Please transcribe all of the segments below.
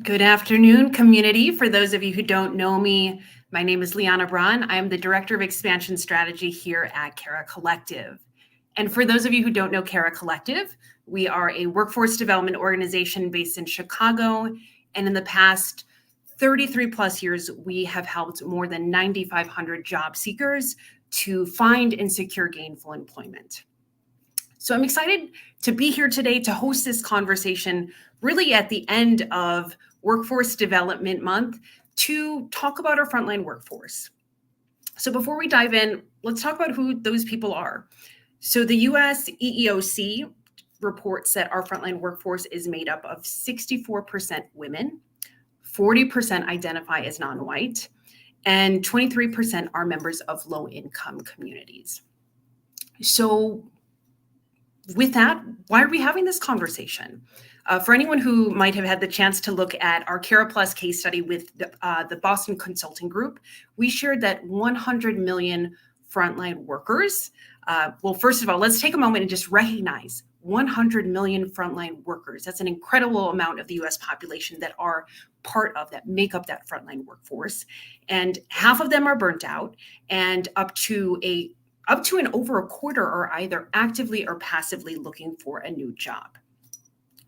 Good afternoon, community. For those of you who don't know me, my name is Liana Braun. I am the Director of Expansion Strategy here at Cara Collective. And for those of you who don't know Cara Collective, we are a workforce development organization based in Chicago. And in the past 33 plus years, we have helped more than 9,500 job seekers to find and secure gainful employment. So I'm excited to be here today to host this conversation really at the end of Workforce Development Month to talk about our frontline workforce. So before we dive in, let's talk about who those people are. So the US EEOC reports that our frontline workforce is made up of 64% women, 40% identify as non-white, and 23% are members of low-income communities. So with that, why are we having this conversation? For anyone who might have had the chance to look at our Cara Plus case study with the Boston Consulting Group, we shared that 100 million frontline workers. Well, first of all, let's take a moment and just recognize 100 million frontline workers. That's an incredible amount of the US population that are part of that, make up that frontline workforce. And half of them are burnt out, and up to and over a quarter are either actively or passively looking for a new job.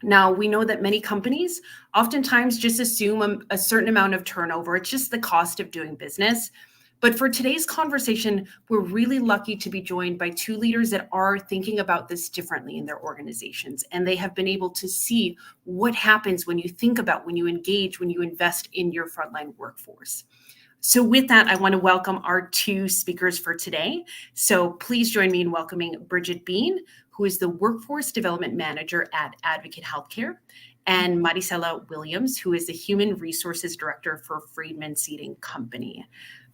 Now, we know that many companies oftentimes just assume a certain amount of turnover. It's just the cost of doing business. But for today's conversation, we're really lucky to be joined by two leaders that are thinking about this differently in their organizations. And they have been able to see what happens when you think about, when you engage, when you invest in your frontline workforce. So with that, I want to welcome our two speakers for today. So please join me in welcoming Bridget Bean, who is the Workforce Development Manager at Advocate Healthcare, and Maricela Williams, who is the Human Resources Director for Friedman Seating Company.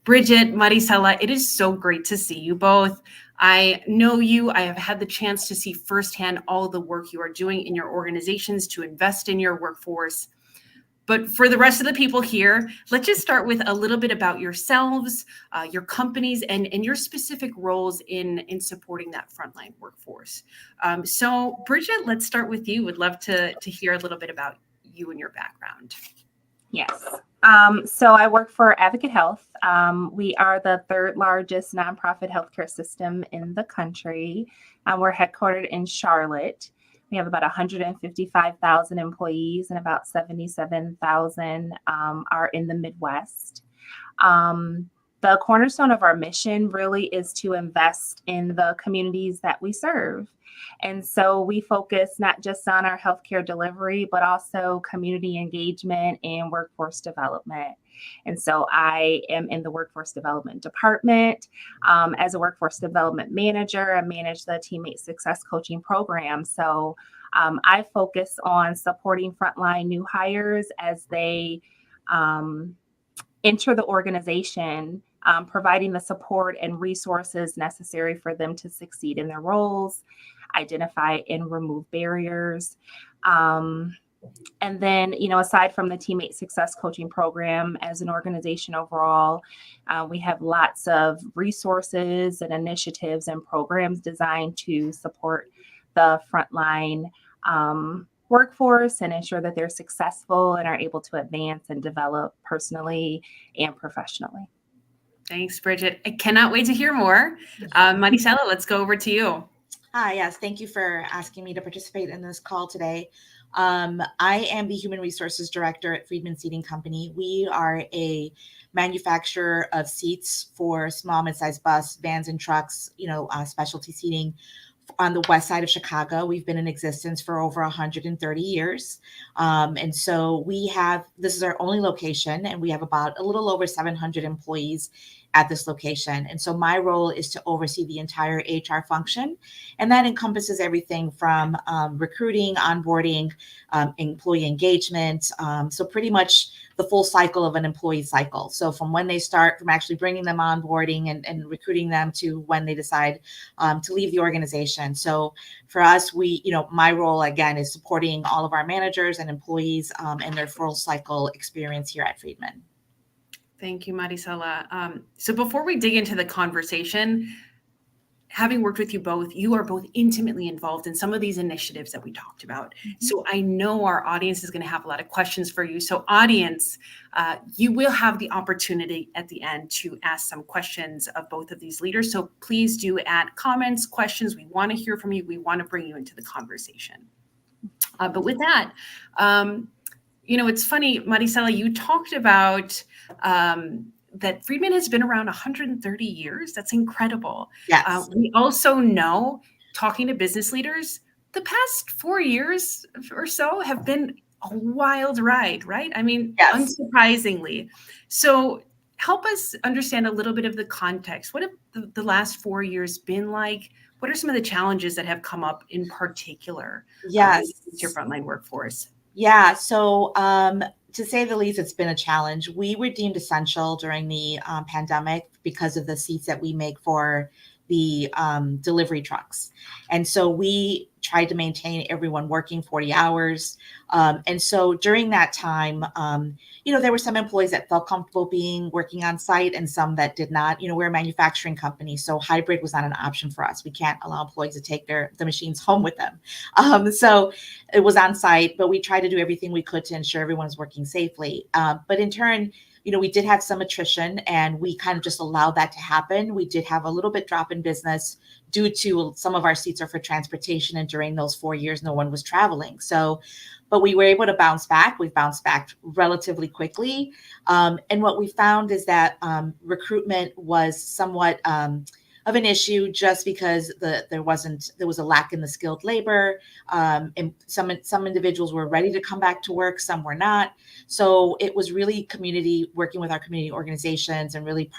Bridget, Maricela, it is so great to see you both. I know you. I have had the chance to see firsthand all the work you are doing in your organizations to invest in your workforce. But for the rest of the people here, let's just start with a little bit about yourselves, your companies, and your specific roles in supporting that frontline workforce. So Bridget, let's start with you. Would love to hear a little bit about you and your background. Yes. So I work for Advocate Health. We are the third largest nonprofit healthcare system in the country. We're headquartered in Charlotte. We have about 155,000 employees, and about 77,000 are in the Midwest. The cornerstone of our mission really is to invest in the communities that we serve. And so we focus not just on our healthcare delivery, but also community engagement and workforce development. And so I am in the workforce development department. As a workforce development manager, I manage the teammate success coaching program. So I focus on supporting frontline new hires as they enter the organization, providing the support and resources necessary for them to succeed in their roles, identify and remove barriers. And then, aside from the teammate success coaching program, as an organization overall, we have lots of resources and initiatives and programs designed to support the frontline workforce and ensure that they're successful and are able to advance and develop personally and professionally. Thanks, Bridget. I cannot wait to hear more. Maricela, let's go over to you. Hi, yes, thank you for asking me to participate in this call today. I am the Human Resources Director at Friedman Seating Company. We are a manufacturer of seats for small, mid-sized bus, vans, and trucks, specialty seating on the west side of Chicago. We've been in existence for over 130 years. And so this is our only location, and we have about a little over 700 employees at this location. And so my role is to oversee the entire HR function. And that encompasses everything from recruiting, onboarding, employee engagement. So pretty much the full cycle of an employee cycle. So from when they start, from actually bringing them onboarding and recruiting them to when they decide to leave the organization. So for us, my role again is supporting all of our managers and employees and their full cycle experience here at Friedman. Thank you, Maricela. So before we dig into the conversation, having worked with you both, you are both intimately involved in some of these initiatives that we talked about. So I know our audience is going to have a lot of questions for you. So audience, you will have the opportunity at the end to ask some questions of both of these leaders. So please do add comments, questions. We want to hear from you. We want to bring you into the conversation. But with that, it's funny, Marisela, you talked about that Friedman has been around 130 years. That's incredible. Yes. We also know, talking to business leaders, the past 4 years or so have been a wild ride, right? I mean, Yes. Unsurprisingly. So help us understand a little bit of the context. What have the last 4 years been like? What are some of the challenges that have come up in particular Yes. with your frontline workforce? Yeah. So, to say the least, it's been a challenge. We were deemed essential during the pandemic because of the seats that we make for the delivery trucks. And so we tried to maintain everyone working 40 hours. And so during that time, there were some employees that felt comfortable working on site and some that did not. We're a manufacturing company, so hybrid was not an option for us. We can't allow employees to take the machines home with them. So it was on site, but we tried to do everything we could to ensure everyone's working safely. But in turn, we did have some attrition and we kind of just allowed that to happen. We did have a little bit drop in business due to some of our seats are for transportation. And during those 4 years, no one was traveling. So, but we were able to bounce back. We bounced back relatively quickly. And what we found is that recruitment was somewhat of an issue just because there was a lack in the skilled labor. And some individuals were ready to come back to work, some were not. So it was really working with our community organizations and really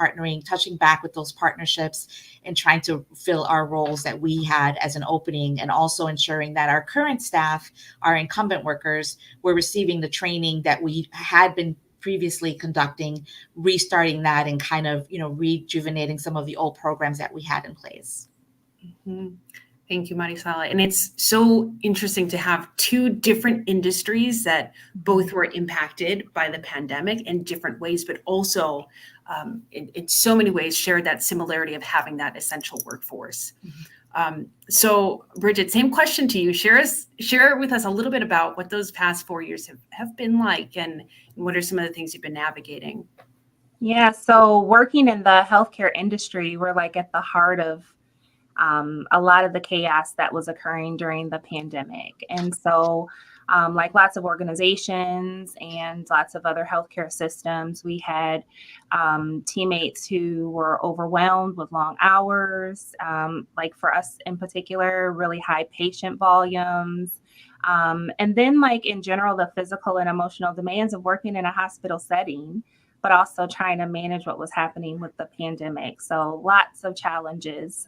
touching back with those partnerships and trying to fill our roles that we had as an opening, and also ensuring that our current staff, our incumbent workers, were receiving the training that we had been previously conducting, restarting that and kind of, rejuvenating some of the old programs that we had in place. Mm-hmm. Thank you, Marisela. And it's so interesting to have two different industries that both were impacted by the pandemic in different ways, but also in so many ways shared that similarity of having that essential workforce. So Bridget, same question to you. Share with us a little bit about what those past 4 years have been like, and what are some of the things you've been navigating? Yeah, so working in the healthcare industry, we're like at the heart of a lot of the chaos that was occurring during the pandemic. And so like lots of organizations and lots of other healthcare systems, we had teammates who were overwhelmed with long hours, like for us in particular, really high patient volumes. And then like in general, the physical and emotional demands of working in a hospital setting, but also trying to manage what was happening with the pandemic. So lots of challenges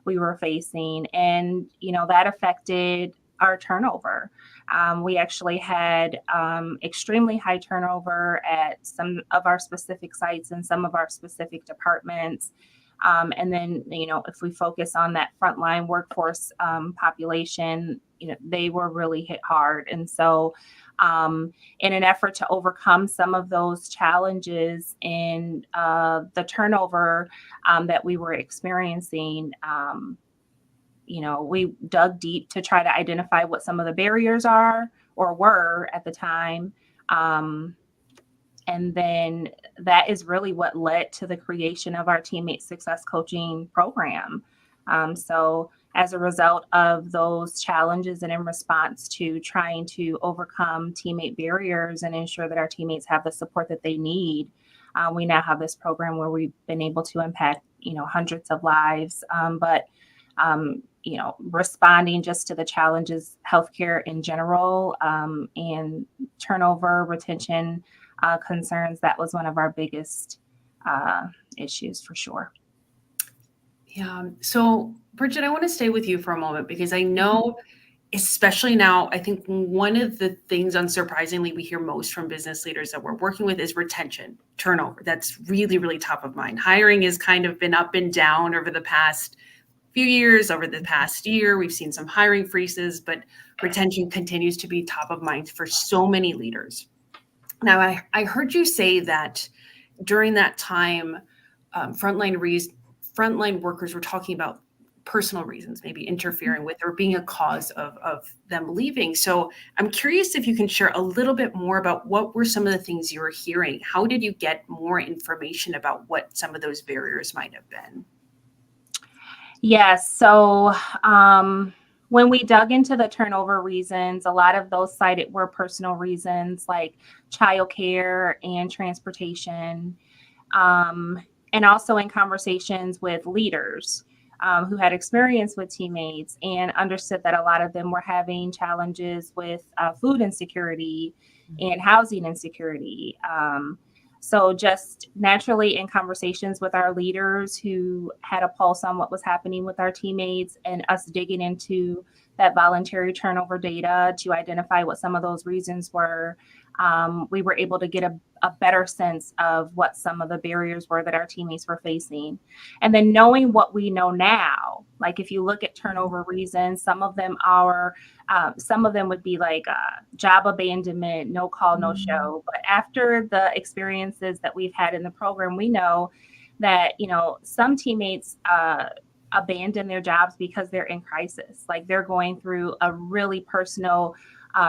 we were facing, and that affected our turnover. We actually had extremely high turnover at some of our specific sites and some of our specific departments. And then, if we focus on that frontline workforce population, they were really hit hard. And so in an effort to overcome some of those challenges in the turnover that we were experiencing, we dug deep to try to identify what some of the barriers are or were at the time. And then that is really what led to the creation of our teammate success coaching program. So as a result of those challenges and in response to trying to overcome teammate barriers and ensure that our teammates have the support that they need, we now have this program where we've been able to impact, hundreds of lives. But responding just to the challenges, healthcare in general, and turnover, retention concerns, that was one of our biggest issues for sure. Yeah. So Bridget, I want to stay with you for a moment, because I know, especially now, I think one of the things, unsurprisingly, we hear most from business leaders that we're working with is retention, turnover. That's really, really top of mind. Hiring has kind of been up and down over the past few years. Over the past year, we've seen some hiring freezes, but retention continues to be top of mind for so many leaders. Now, I heard you say that during that time, frontline workers were talking about personal reasons, maybe interfering with or being a cause of them leaving. So I'm curious if you can share a little bit more about what were some of the things you were hearing. How did you get more information about what some of those barriers might have been? Yes. So when we dug into the turnover reasons, a lot of those cited were personal reasons like childcare and transportation. And also in conversations with leaders who had experience with teammates and understood that a lot of them were having challenges with food insecurity and housing insecurity. So just naturally in conversations with our leaders who had a pulse on what was happening with our teammates and us digging into that voluntary turnover data to identify what some of those reasons were, we were able to get a better sense of what some of the barriers were that our teammates were facing. And then knowing what we know now, like if you look at turnover reasons, some of them would be like job abandonment, no call, no show. But after the experiences that we've had in the program, we know that, some teammates abandon their jobs because they're in crisis, like they're going through a really personal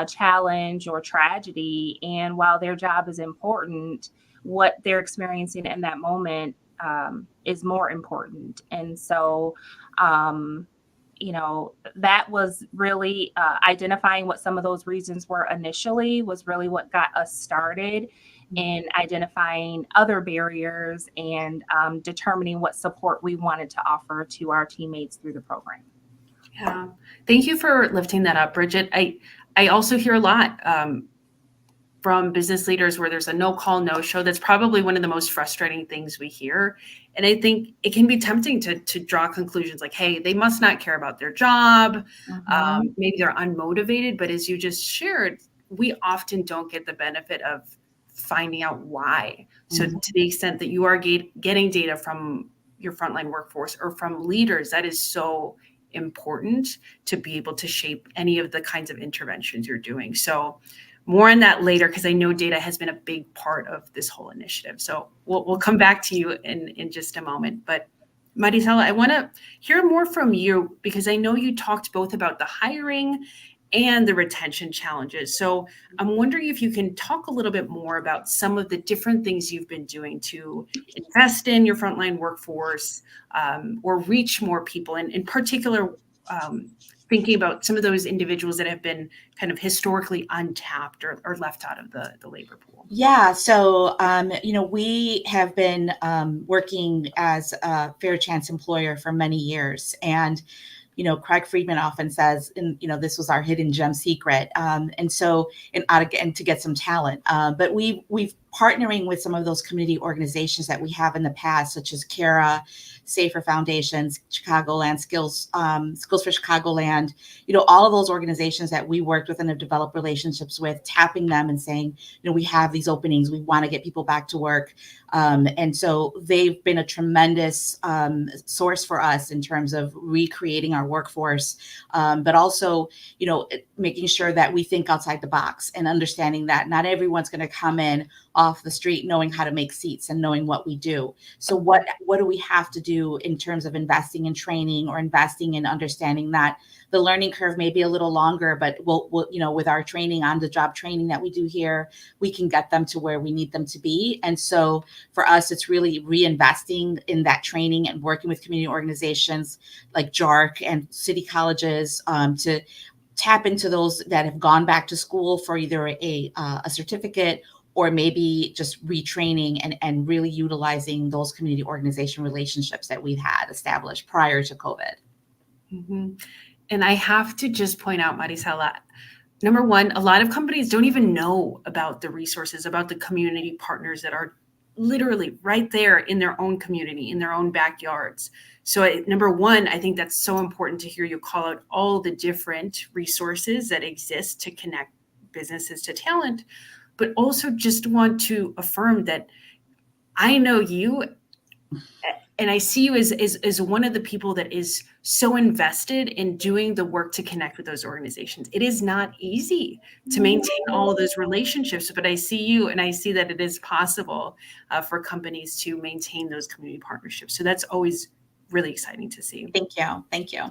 challenge or tragedy. And while their job is important, what they're experiencing in that moment is more important. And so, that was really identifying what some of those reasons were initially was really what got us started in identifying other barriers and determining what support we wanted to offer to our teammates through the program. Yeah, thank you for lifting that up, Bridget. I also hear a lot from business leaders where there's a no call, no show. That's probably one of the most frustrating things we hear. And I think it can be tempting to draw conclusions like, hey, they must not care about their job. Maybe they're unmotivated. But as you just shared, we often don't get the benefit of finding out why. So to the extent that you are getting data from your frontline workforce or from leaders, that is so important to be able to shape any of the kinds of interventions you're doing. So more on that later, because I know data has been a big part of this whole initiative. So we'll come back to you in just a moment. But Marisela, I want to hear more from you because I know you talked both about the hiring and the retention challenges. So I'm wondering if you can talk a little bit more about some of the different things you've been doing to invest in your frontline workforce or reach more people, and in particular, thinking about some of those individuals that have been kind of historically untapped or left out of the labor pool. Yeah, so we have been working as a fair chance employer for many years, and Craig Friedman often says, this was our hidden gem secret, and to get some talent. But we've partnering with some of those community organizations that we have in the past, such as Cara, Safer Foundations, Chicagoland, Skills for Chicagoland, all of those organizations that we worked with and have developed relationships with, tapping them and saying, we have these openings, we want to get people back to work. And so they've been a tremendous source for us in terms of recreating our workforce, but also, making sure that we think outside the box and understanding that not everyone's going to come in off the street knowing how to make seats and knowing what we do. So what do we have to do in terms of investing in training or investing in understanding that the learning curve may be a little longer, but we'll with our training, on the job training that we do here, we can get them to where we need them to be. And so for us, it's really reinvesting in that training and working with community organizations like JARC and city colleges to tap into those that have gone back to school for either a certificate or maybe just retraining and really utilizing those community organization relationships that we've had established prior to COVID. Mm-hmm. And I have to just point out, Marisela, number one, a lot of companies don't even know about the resources, about the community partners that are literally right there in their own community, in their own backyards. So number one, I think that's so important to hear you call out all the different resources that exist to connect businesses to talent, but also just want to affirm that I know you and I see you as one of the people that is so invested in doing the work to connect with those organizations. It is not easy to maintain all of those relationships, but I see you and I see that it is possible for companies to maintain those community partnerships. So that's always really exciting to see. Thank you. Thank you.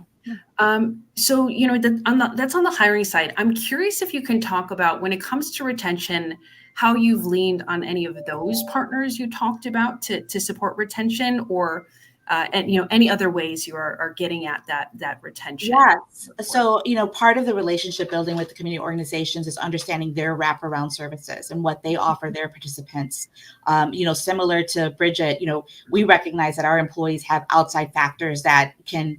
So, that's on the hiring side. I'm curious if you can talk about, when it comes to retention, how you've leaned on any of those partners you talked about to support retention, or and any other ways you are getting at that retention. Yes. So, part of the relationship building with the community organizations is understanding their wraparound services and what they offer their participants. Similar to Bridget, we recognize that our employees have outside factors that can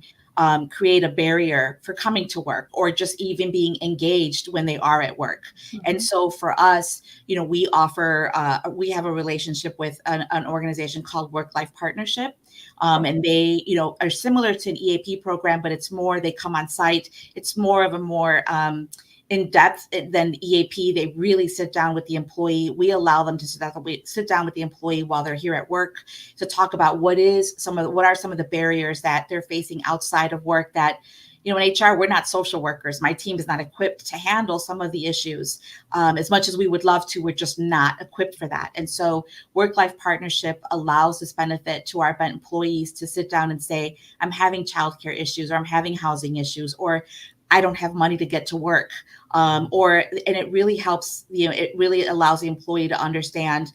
create a barrier for coming to work or just even being engaged when they are at work. Mm-hmm. And so for us, we have a relationship with an organization called Work-Life Partnership. And they, are similar to an EAP program, but it's more, they come on site. It's more of a more in depth than EAP. They really sit down with the employee. We allow them to sit down with the employee while they're here at work to talk about what are some of the barriers that they're facing outside of work that, in HR, we're not social workers. My team is not equipped to handle some of the issues. As much as we would love to, we're just not equipped for that. And so Work-Life Partnership allows this benefit to our employees to sit down and say, I'm having childcare issues, or I'm having housing issues, or I don't have money to get to work. And it really helps, it really allows the employee to understand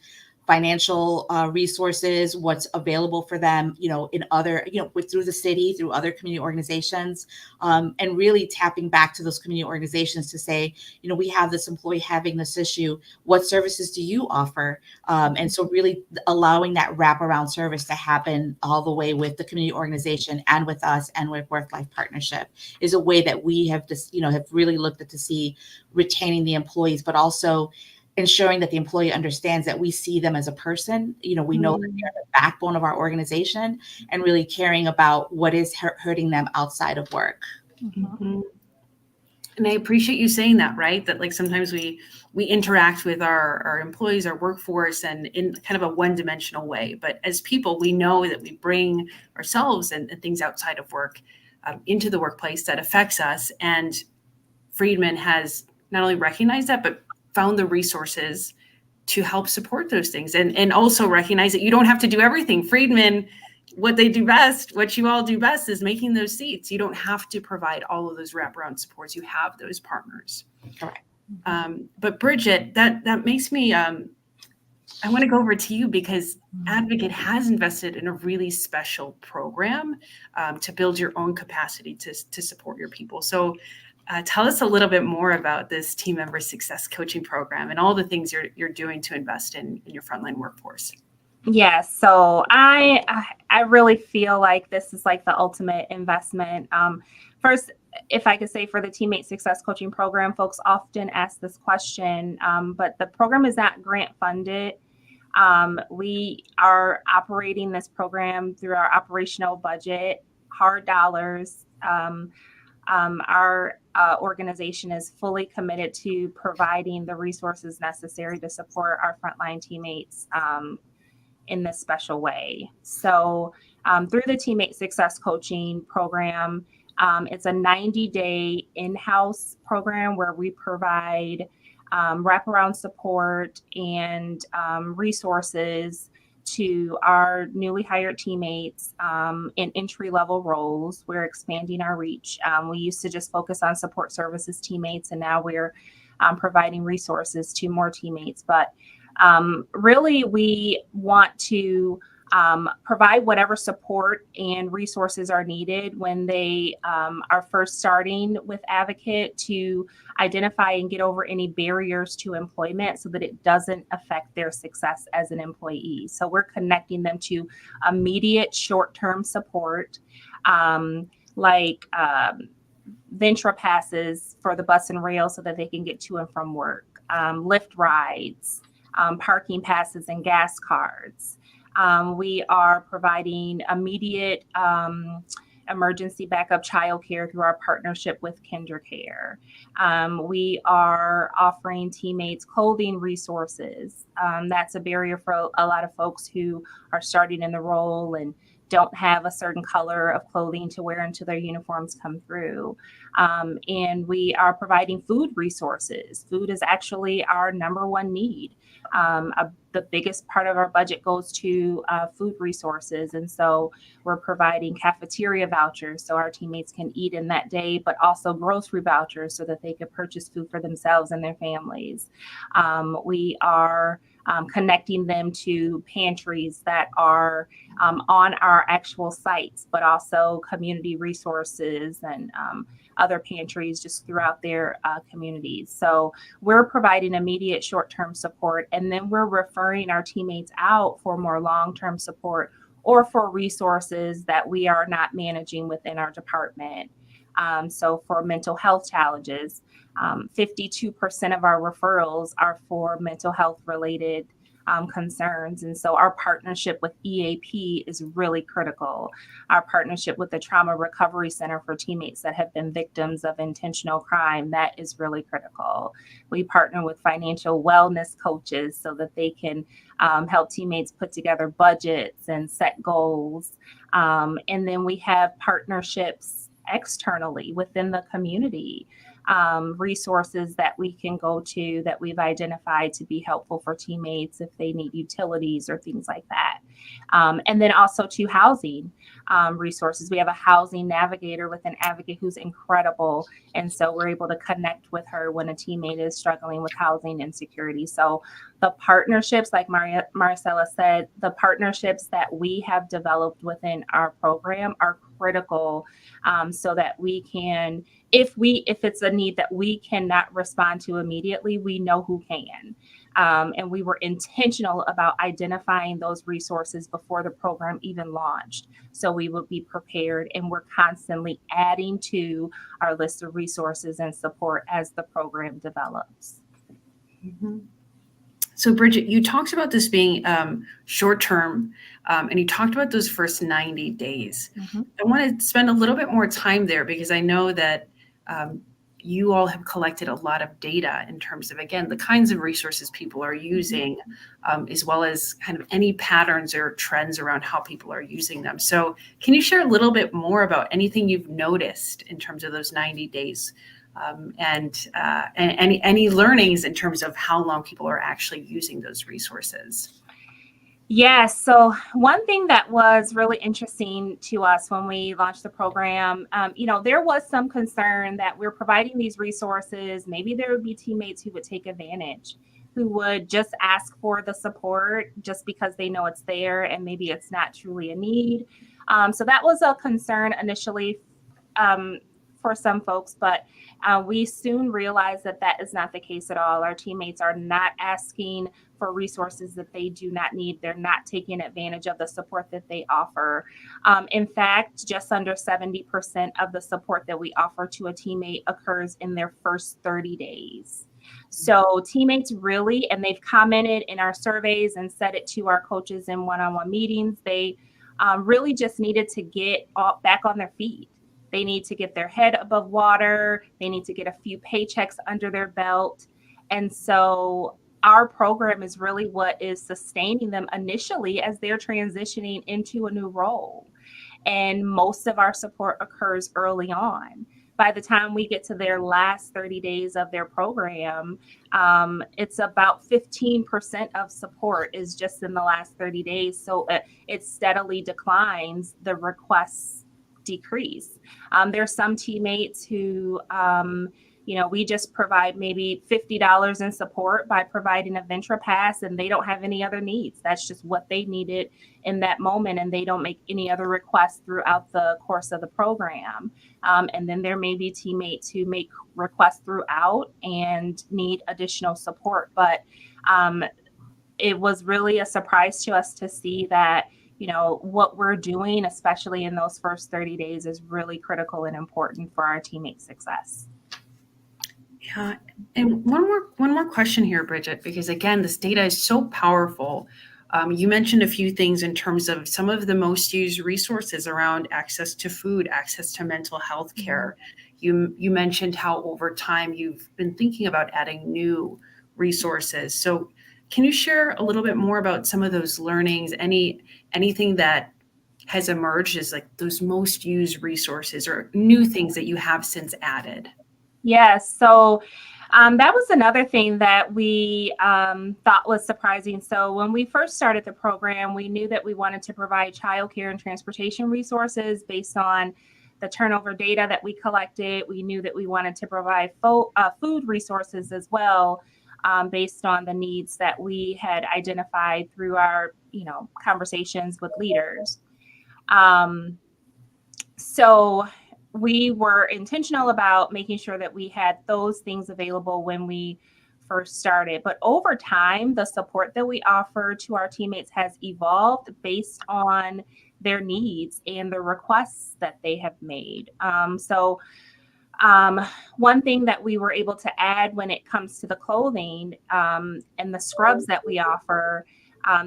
financial resources, what's available for them, in other, through the city, through other community organizations, and really tapping back to those community organizations to say, we have this employee having this issue. What services do you offer? And so really allowing that wraparound service to happen all the way with the community organization and with us and with Work-Life Partnership is a way that we have just, have really looked at to see retaining the employees, but also ensuring that the employee understands that we see them as a person. We know that they're the backbone of our organization, and really caring about what is hurting them outside of work. Mm-hmm. And I appreciate you saying that, right? That sometimes we interact with our employees, our workforce, and in kind of a one-dimensional way. But as people, we know that we bring ourselves and things outside of work into the workplace that affects us. And Friedman has not only recognized that, but found the resources to help support those things, and also recognize that you don't have to do everything. Friedman, what they do best, what you all do best, is making those seats. You don't have to provide all of those wraparound supports. You have those partners. Correct. But Bridget, that makes me, I want to go over to you, because Advocate has invested in a really special program to build your own capacity to support your people. So tell us a little bit more about this team member success coaching program and all the things you're doing to invest in your frontline workforce. Yes. So I really feel like this is like the ultimate investment. First, if I could say, for the teammate success coaching program, folks often ask this question, but the program is not grant funded. We are operating this program through our operational budget, hard dollars. Our organization is fully committed to providing the resources necessary to support our frontline teammates in this special way. So through the Teammate Success Coaching Program, it's a 90-day in-house program where we provide wraparound support and resources to our newly hired teammates in entry-level roles. We're expanding our reach. We used to just focus on support services teammates, and now we're providing resources to more teammates. But really, we want to provide whatever support and resources are needed when they are first starting with Advocate, to identify and get over any barriers to employment so that it doesn't affect their success as an employee. So we're connecting them to immediate short-term support, like Venture passes for the bus and rail so that they can get to and from work, Lyft rides, parking passes and gas cards. We are providing immediate emergency backup childcare through our partnership with KinderCare. We are offering teammates clothing resources. That's a barrier for a lot of folks who are starting in the role and don't have a certain color of clothing to wear until their uniforms come through. And we are providing food resources. Food is actually our number one need. The biggest part of our budget goes to food resources. And so we're providing cafeteria vouchers so our teammates can eat in that day, but also grocery vouchers so that they could purchase food for themselves and their families. We are connecting them to pantries that are on our actual sites, but also community resources and other pantries just throughout their communities. So we're providing immediate short-term support, and then we're referring our teammates out for more long-term support or for resources that we are not managing within our department. So for mental health challenges, 52% of our referrals are for mental health related concerns. And so our partnership with EAP is really critical. Our partnership with the Trauma Recovery Center for teammates that have been victims of intentional crime, that is really critical. We partner with financial wellness coaches so that they can help teammates put together budgets and set goals. And then we have partnerships externally within the community. Resources that we can go to that we've identified to be helpful for teammates if they need utilities or things like that. And then also to housing resources. We have a housing navigator with an advocate who's incredible. And so we're able to connect with her when a teammate is struggling with housing insecurity. So the partnerships, like Maricela said, the partnerships that we have developed within our program are critical so that we can, if it's a need that we cannot respond to immediately, we know who can. And we were intentional about identifying those resources before the program even launched. So we would be prepared, and we're constantly adding to our list of resources and support as the program develops. Mm-hmm. So Bridget, you talked about this being short-term, and you talked about those first 90 days. Mm-hmm. I want to spend a little bit more time there because I know that you all have collected a lot of data in terms of, again, the kinds of resources people are using, as well as kind of any patterns or trends around how people are using them. So can you share a little bit more about anything you've noticed in terms of those 90 days? And any learnings in terms of how long people are actually using those resources? Yes. So one thing that was really interesting to us when we launched the program, there was some concern that we're providing these resources. Maybe there would be teammates who would take advantage, who would just ask for the support just because they know it's there and maybe it's not truly a need. So that was a concern initially for some folks, but we soon realized that that is not the case at all. Our teammates are not asking for resources that they do not need. They're not taking advantage of the support that they offer. In fact, just under 70% of the support that we offer to a teammate occurs in their first 30 days. So teammates really, and they've commented in our surveys and said it to our coaches in one-on-one meetings, they really just needed to get back on their feet. They need to get their head above water. They need to get a few paychecks under their belt. And so our program is really what is sustaining them initially as they're transitioning into a new role. And most of our support occurs early on. By the time we get to their last 30 days of their program, it's about 15% of support is just in the last 30 days. So it steadily declines. The requests decrease. There's some teammates who, we just provide maybe $50 in support by providing a Ventra Pass, and they don't have any other needs. That's just what they needed in that moment, and they don't make any other requests throughout the course of the program. And then there may be teammates who make requests throughout and need additional support. But it was really a surprise to us to see that what we're doing, especially in those first 30 days, is really critical and important for our teammate success. Yeah. And one more question here, Bridget, because again, this data is so powerful. You mentioned a few things in terms of some of the most used resources around access to food, access to mental health care. You mentioned how over time you've been thinking about adding new resources. So can you share a little bit more about some of those learnings? Anything that has emerged as like those most used resources or new things that you have since added? Yes. So that was another thing that we thought was surprising. So when we first started the program, we knew that we wanted to provide childcare and transportation resources based on the turnover data that we collected. We knew that we wanted to provide food resources as well, based on the needs that we had identified through our, conversations with leaders. Um, so we were intentional about making sure that we had those things available when we first started. But over time, the support that we offer to our teammates has evolved based on their needs and the requests that they have made. One thing that we were able to add when it comes to the clothing and the scrubs that we offer,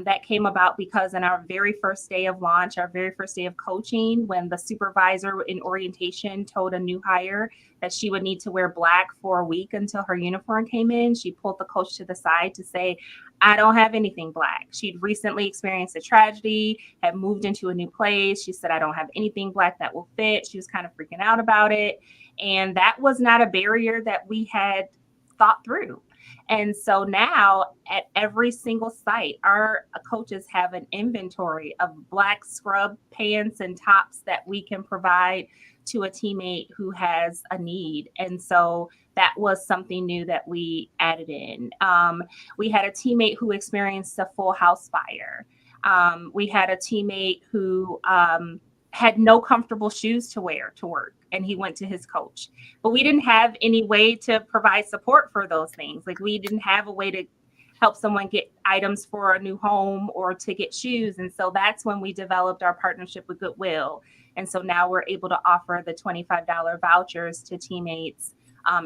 that came about because in our very first day of launch, our very first day of coaching, when the supervisor in orientation told a new hire that she would need to wear black for a week until her uniform came in, she pulled the coach to the side to say, I don't have anything black. She'd recently experienced a tragedy, had moved into a new place. She said, I don't have anything black that will fit. She was kind of freaking out about it. And that was not a barrier that we had thought through. And so now at every single site, our coaches have an inventory of black scrub pants and tops that we can provide to a teammate who has a need. And so that was something new that we added in. We had a teammate who experienced a full house fire. We had a teammate who had no comfortable shoes to wear to work, and he went to his coach. But we didn't have any way to provide support for those things. Like, we didn't have a way to help someone get items for a new home or to get shoes. And so that's when we developed our partnership with Goodwill. And so now we're able to offer the $25 vouchers to teammates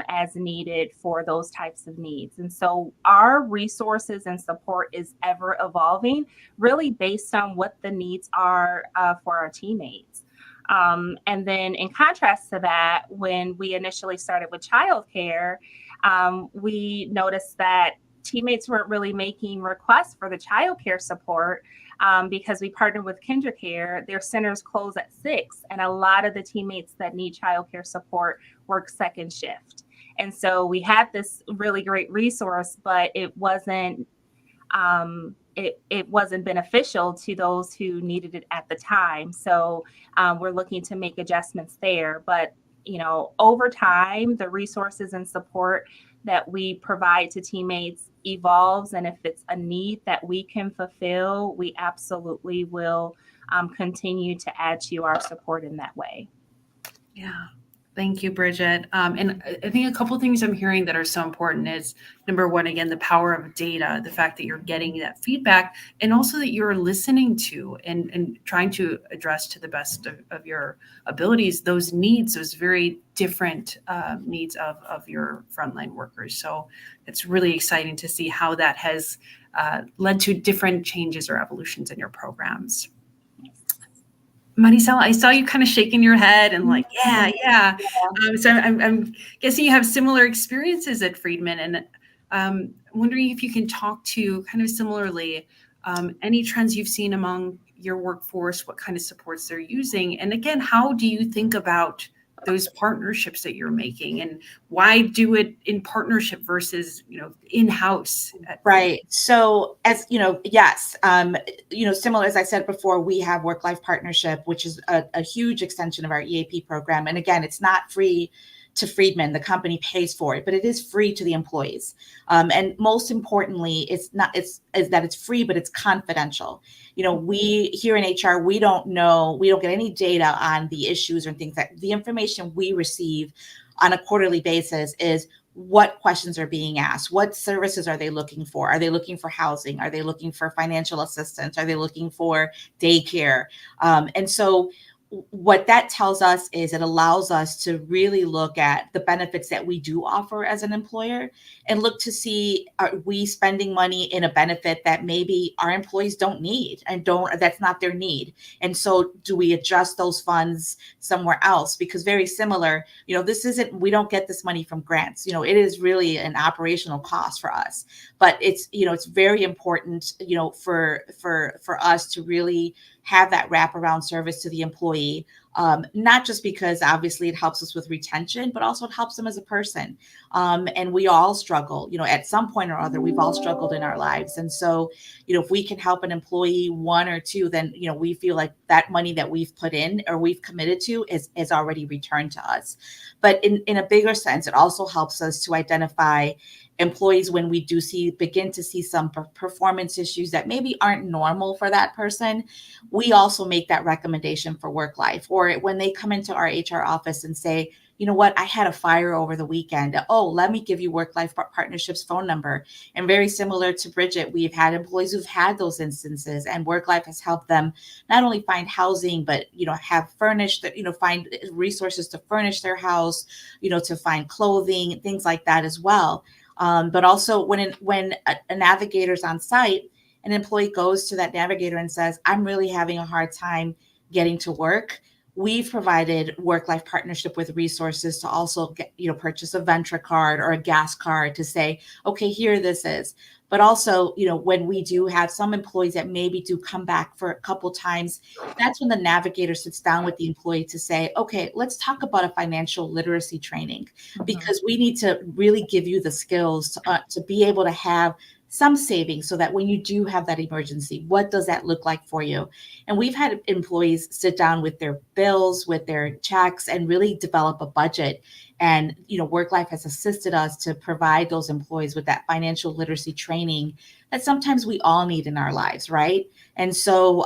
as needed for those types of needs. And so our resources and support is ever evolving, really based on what the needs are for our teammates. And then in contrast to that, when we initially started with childcare, we noticed that teammates weren't really making requests for the childcare support because we partnered with KinderCare. Their centers close at 6, and a lot of the teammates that need childcare support work second shift. And so we had this really great resource, but it wasn't it wasn't beneficial to those who needed it at the time. So we're looking to make adjustments there. But over time, the resources and support that we provide to teammates evolves, and if it's a need that we can fulfill, we absolutely will continue to add to our support in that way. Yeah. Thank you, Bridget. And I think a couple of things I'm hearing that are so important is, number one, again, the power of data, the fact that you're getting that feedback, and also that you're listening to and trying to address to the best of your abilities those needs, those very different needs of your frontline workers. So it's really exciting to see how that has led to different changes or evolutions in your programs. Maricela, I saw you kind of shaking your head and like, yeah. So I'm guessing you have similar experiences at Friedman, and wondering if you can talk to kind of similarly any trends you've seen among your workforce, what kind of supports they're using, and again, how do you think about those partnerships that you're making, and why do it in partnership versus in-house? Right. So as yes, similar, as I said before, we have work-life partnership, which is a huge extension of our EAP program. And again, it's not free to Friedman. The company pays for it, but it is free to the employees. And most importantly, is that it's free, but it's confidential. We here in HR, we don't get any data on the issues or things. That the information we receive on a quarterly basis is what questions are being asked, what services are they looking for? Are they looking for housing? Are they looking for financial assistance? Are they looking for daycare? And so what that tells us is it allows us to really look at the benefits that we do offer as an employer and look to see, are we spending money in a benefit that maybe our employees don't need and that's not their need. And so do we adjust those funds somewhere else? Because very similar, we don't get this money from grants. It is really an operational cost for us. but it's, it's very important, for us to really have that wraparound service to the employee. Not just because obviously it helps us with retention, but also it helps them as a person. And we all struggle, at some point or other, we've all struggled in our lives. And so, if we can help an employee one or two, then, we feel like that money that we've put in or we've committed to is already returned to us. But in a bigger sense, it also helps us to identify employees when we do begin to see some performance issues that maybe aren't normal for that person. We also make that recommendation for work life, or when they come into our HR office and say, you know what, I had a fire over the weekend. Oh, let me give you Work Life Partnership's phone number. And very similar to Bridget, we've had employees who've had those instances, and Work Life has helped them not only find housing, but, have furnished, find resources to furnish their house, to find clothing, things like that as well. But also when a navigator's on site, an employee goes to that navigator and says, I'm really having a hard time getting to work. We've provided Work-Life Partnership with resources to also get, purchase a Ventra card or a gas card to say, okay, here this is. But also, when we do have some employees that maybe do come back for a couple times, that's when the navigator sits down with the employee to say, okay, let's talk about a financial literacy training, because we need to really give you the skills to be able to have some savings so that when you do have that emergency, what does that look like for you? And we've had employees sit down with their bills, with their checks, and really develop a budget. And, Work Life has assisted us to provide those employees with that financial literacy training that sometimes we all need in our lives, right? And so,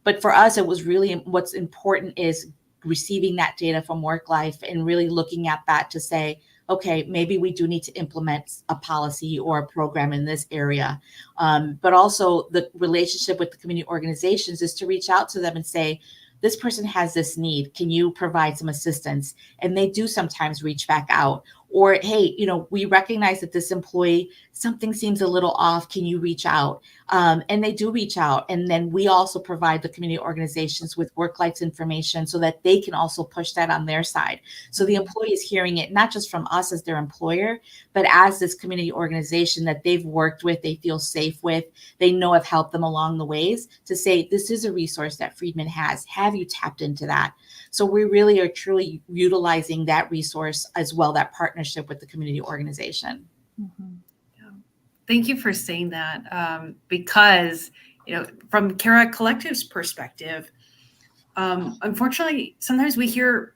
but for us, it was really, what's important is receiving that data from Work Life and really looking at that to say, okay, maybe we do need to implement a policy or a program in this area. But also the relationship with the community organizations is to reach out to them and say, this person has this need. Can you provide some assistance? And they do sometimes reach back out. Or, hey, we recognize that this employee, something seems a little off. Can you reach out? And they do reach out. And then we also provide the community organizations with Work Life's information so that they can also push that on their side. So the employee is hearing it, not just from us as their employer, but as this community organization that they've worked with, they feel safe with, they know have helped them along the ways, to say, this is a resource that Friedman has. Have you tapped into that? So we really are truly utilizing that resource as well, that partnership with the community organization. Mm-hmm. Yeah. Thank you for saying that, because, from Cara Collective's perspective, unfortunately, sometimes we hear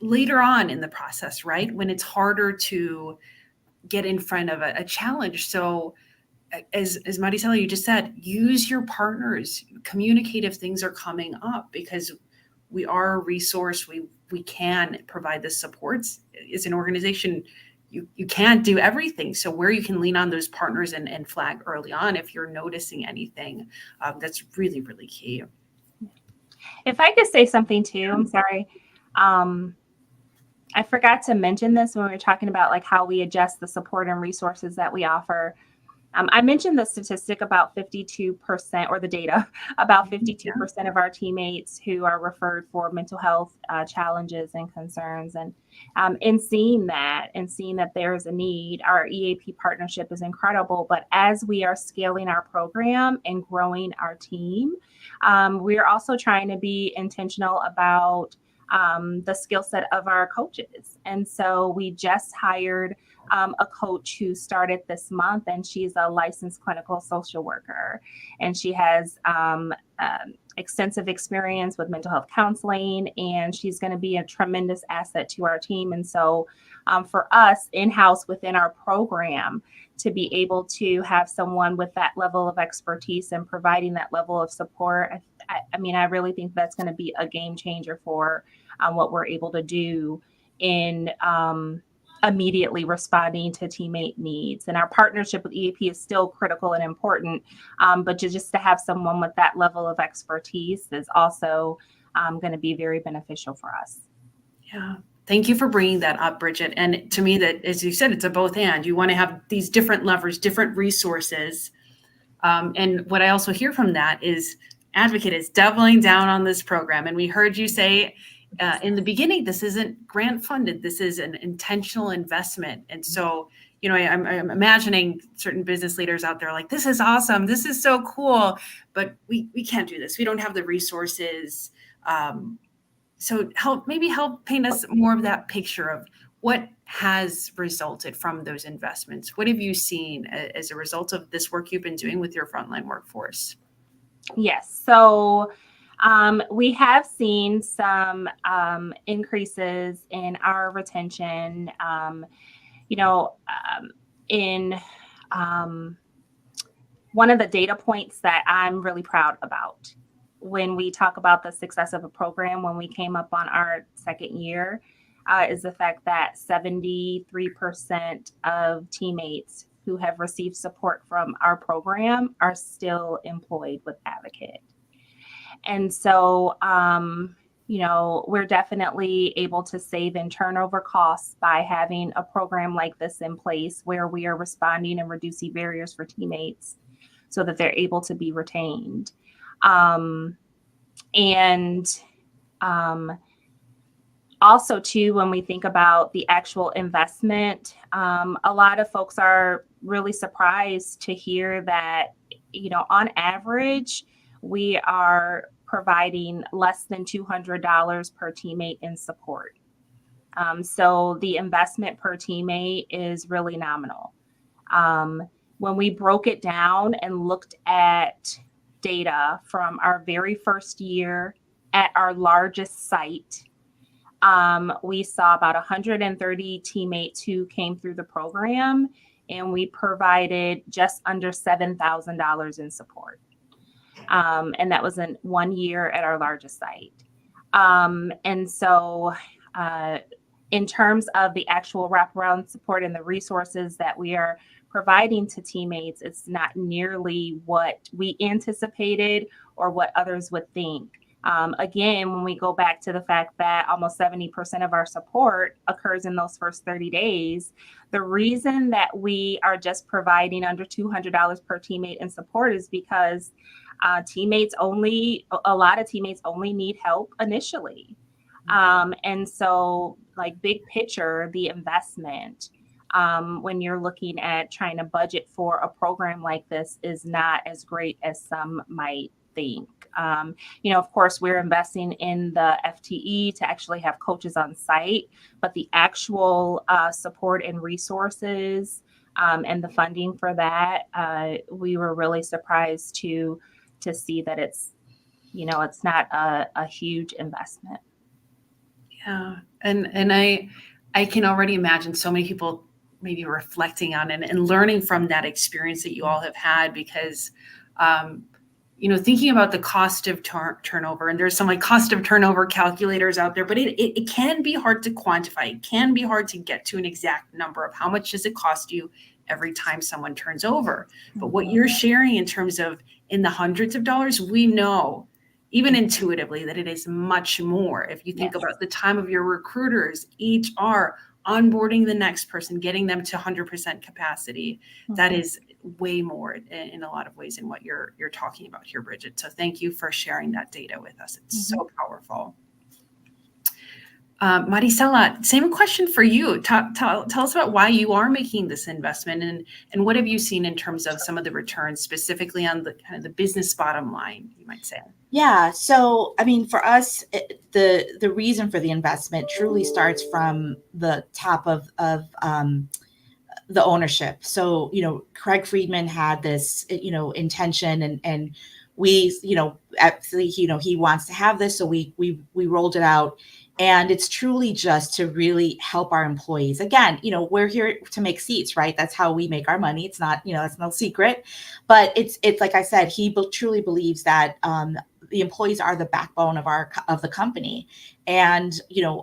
later on in the process, right, when it's harder to get in front of a challenge. So as Maricela, you just said, use your partners, communicate if things are coming up, because we are a resource. We can provide the supports. As an organization, you can't do everything. So where you can lean on those partners and flag early on if you're noticing anything, that's really, really key. If I could say something too, I'm sorry. I forgot to mention this when we were talking about like how we adjust the support and resources that we offer. I mentioned the statistic about 52%, or the data about 52% of our teammates who are referred for mental health challenges and concerns. And in seeing that there's a need, our EAP partnership is incredible. But as we are scaling our program and growing our team, we're also trying to be intentional about the skill set of our coaches. And so we just hired a coach who started this month, and she's a licensed clinical social worker, and she has extensive experience with mental health counseling, and she's going to be a tremendous asset to our team. And so for us in-house within our program to be able to have someone with that level of expertise and providing that level of support, I really think that's going to be a game changer for what we're able to do in immediately responding to teammate needs. And our partnership with EAP is still critical and important, but just to have someone with that level of expertise is also going to be very beneficial for us. Yeah. Thank you for bringing that up, Bridget. And to me, that, as you said, it's a both and. You want to have these different levers, different resources. And what I also hear from that is Advocate is doubling down on this program. And we heard you say in the beginning, this isn't grant funded. This is an intentional investment. And so I'm imagining certain business leaders out there like, this is awesome. This is so cool, but we can't do this. We don't have the resources. So help paint us more of that picture of what has resulted from those investments. What have you seen as a result of this work you've been doing with your frontline workforce? Yes. So we have seen some increases in our retention. In one of the data points that I'm really proud about when we talk about the success of a program, when we came up on our second year, is the fact that 73% of teammates who have received support from our program are still employed with Advocate. And so, we're definitely able to save in turnover costs by having a program like this in place where we are responding and reducing barriers for teammates so that they're able to be retained. Also, too, when we think about the actual investment, a lot of folks are really surprised to hear that, on average, we are providing less than $200 per teammate in support. So the investment per teammate is really nominal. When we broke it down and looked at data from our very first year at our largest site, we saw about 130 teammates who came through the program, and we provided just under $7,000 in support. And that was in 1 year at our largest site. And so in terms of the actual wraparound support and the resources that we are providing to teammates, it's not nearly what we anticipated or what others would think. Again, when we go back to the fact that almost 70% of our support occurs in those first 30 days, the reason that we are just providing under $200 per teammate in support is because a lot of teammates only need help initially. And so, like, big picture, the investment, when you're looking at trying to budget for a program like this, is not as great as some might think. Of course, we're investing in the FTE to actually have coaches on site, but the actual support and resources and the funding for that, we were really surprised to see that it's not a huge investment. Yeah, and I can already imagine so many people maybe reflecting on it and learning from that experience that you all have had, because thinking about the cost of turnover, and there's some like cost of turnover calculators out there, but it can be hard to quantify. It can be hard to get to an exact number of how much does it cost you every time someone turns over. But what you're sharing in terms of in the hundreds of dollars, we know even intuitively that it is much more. If you think about the time of your recruiters, HR, onboarding the next person, getting them to 100% capacity, that is way more in a lot of ways in what you're talking about here, Bridget. So thank you for sharing that data with us. It's so powerful. Marisela, same question for you. Tell us about why you are making this investment, and what have you seen in terms of some of the returns, specifically on the kind of the business bottom line, you might say. Yeah. So, I mean, for us, the reason for the investment truly starts from the top of the ownership. So, Craig Friedman had this, intention, and we, actually, he wants to have this. So we rolled it out. And it's truly just to really help our employees. Again, we're here to make seats, right? That's how we make our money. It's not, it's no secret. But it's like I said, he truly believes that the employees are the backbone of the company. And,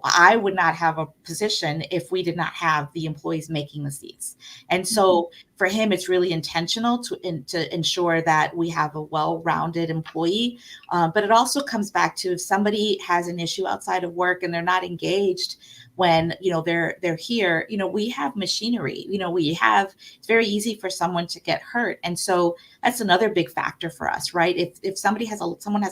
I would not have a position if we did not have the employees making the seats. And so for him, it's really intentional to ensure that we have a well-rounded employee. But it also comes back to if somebody has an issue outside of work and they're not engaged when, they're here, we have machinery, it's very easy for someone to get hurt. And so that's another big factor for us, right? If someone has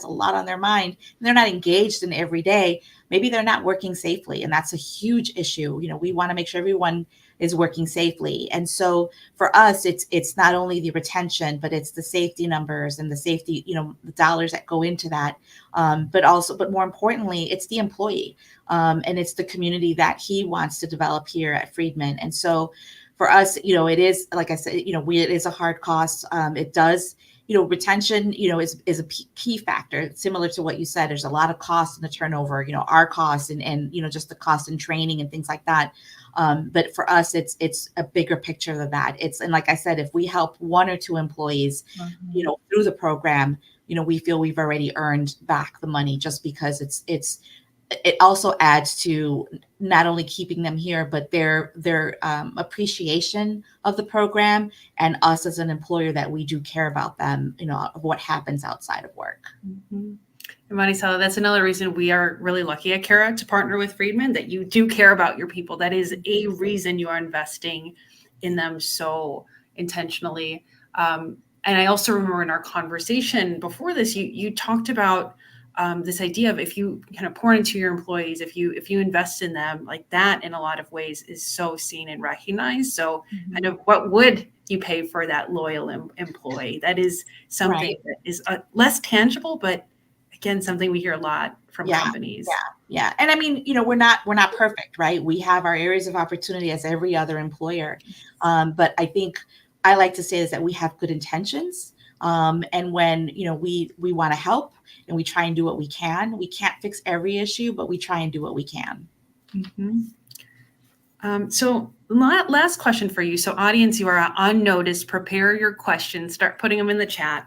a lot on their mind and they're not engaged in every day, maybe they're not working safely. And that's a huge issue. We want to make sure everyone is working safely. And so for us, it's not only the retention, but it's the safety numbers and the safety, the dollars that go into that. But more importantly, it's the employee, and it's the community that he wants to develop here at Friedman. And so for us, it is, like I said, it is a hard cost. It does, retention, is a key factor. Similar to what you said, there's a lot of cost in the turnover, our costs and just the cost in training and things like that. But for us, it's a bigger picture than that. And like I said, if we help one or two employees, through the program, we feel we've already earned back the money, just because it also adds to not only keeping them here, but their appreciation of the program and us as an employer, that we do care about them, of what happens outside of work. Mm-hmm. And Marisela, that's another reason we are really lucky at Cara to partner with Friedman, that you do care about your people. That is a reason you are investing in them so intentionally. And I also remember in our conversation before this, you talked about this idea of, if you kind of pour into your employees, if you invest in them, like that, in a lot of ways is so seen and recognized. So kind of, what would you pay for that loyal employee? That is something that is less tangible, but again, something we hear a lot from companies. Yeah. And I mean, we're not perfect, right? We have our areas of opportunity as every other employer. But I think I like to say is that we have good intentions. And when, we want to help and we try and do what we can. We can't fix every issue, but we try and do what we can. Mm-hmm. So last question for you. So audience, you are on notice. Prepare your questions. Start putting them in the chat.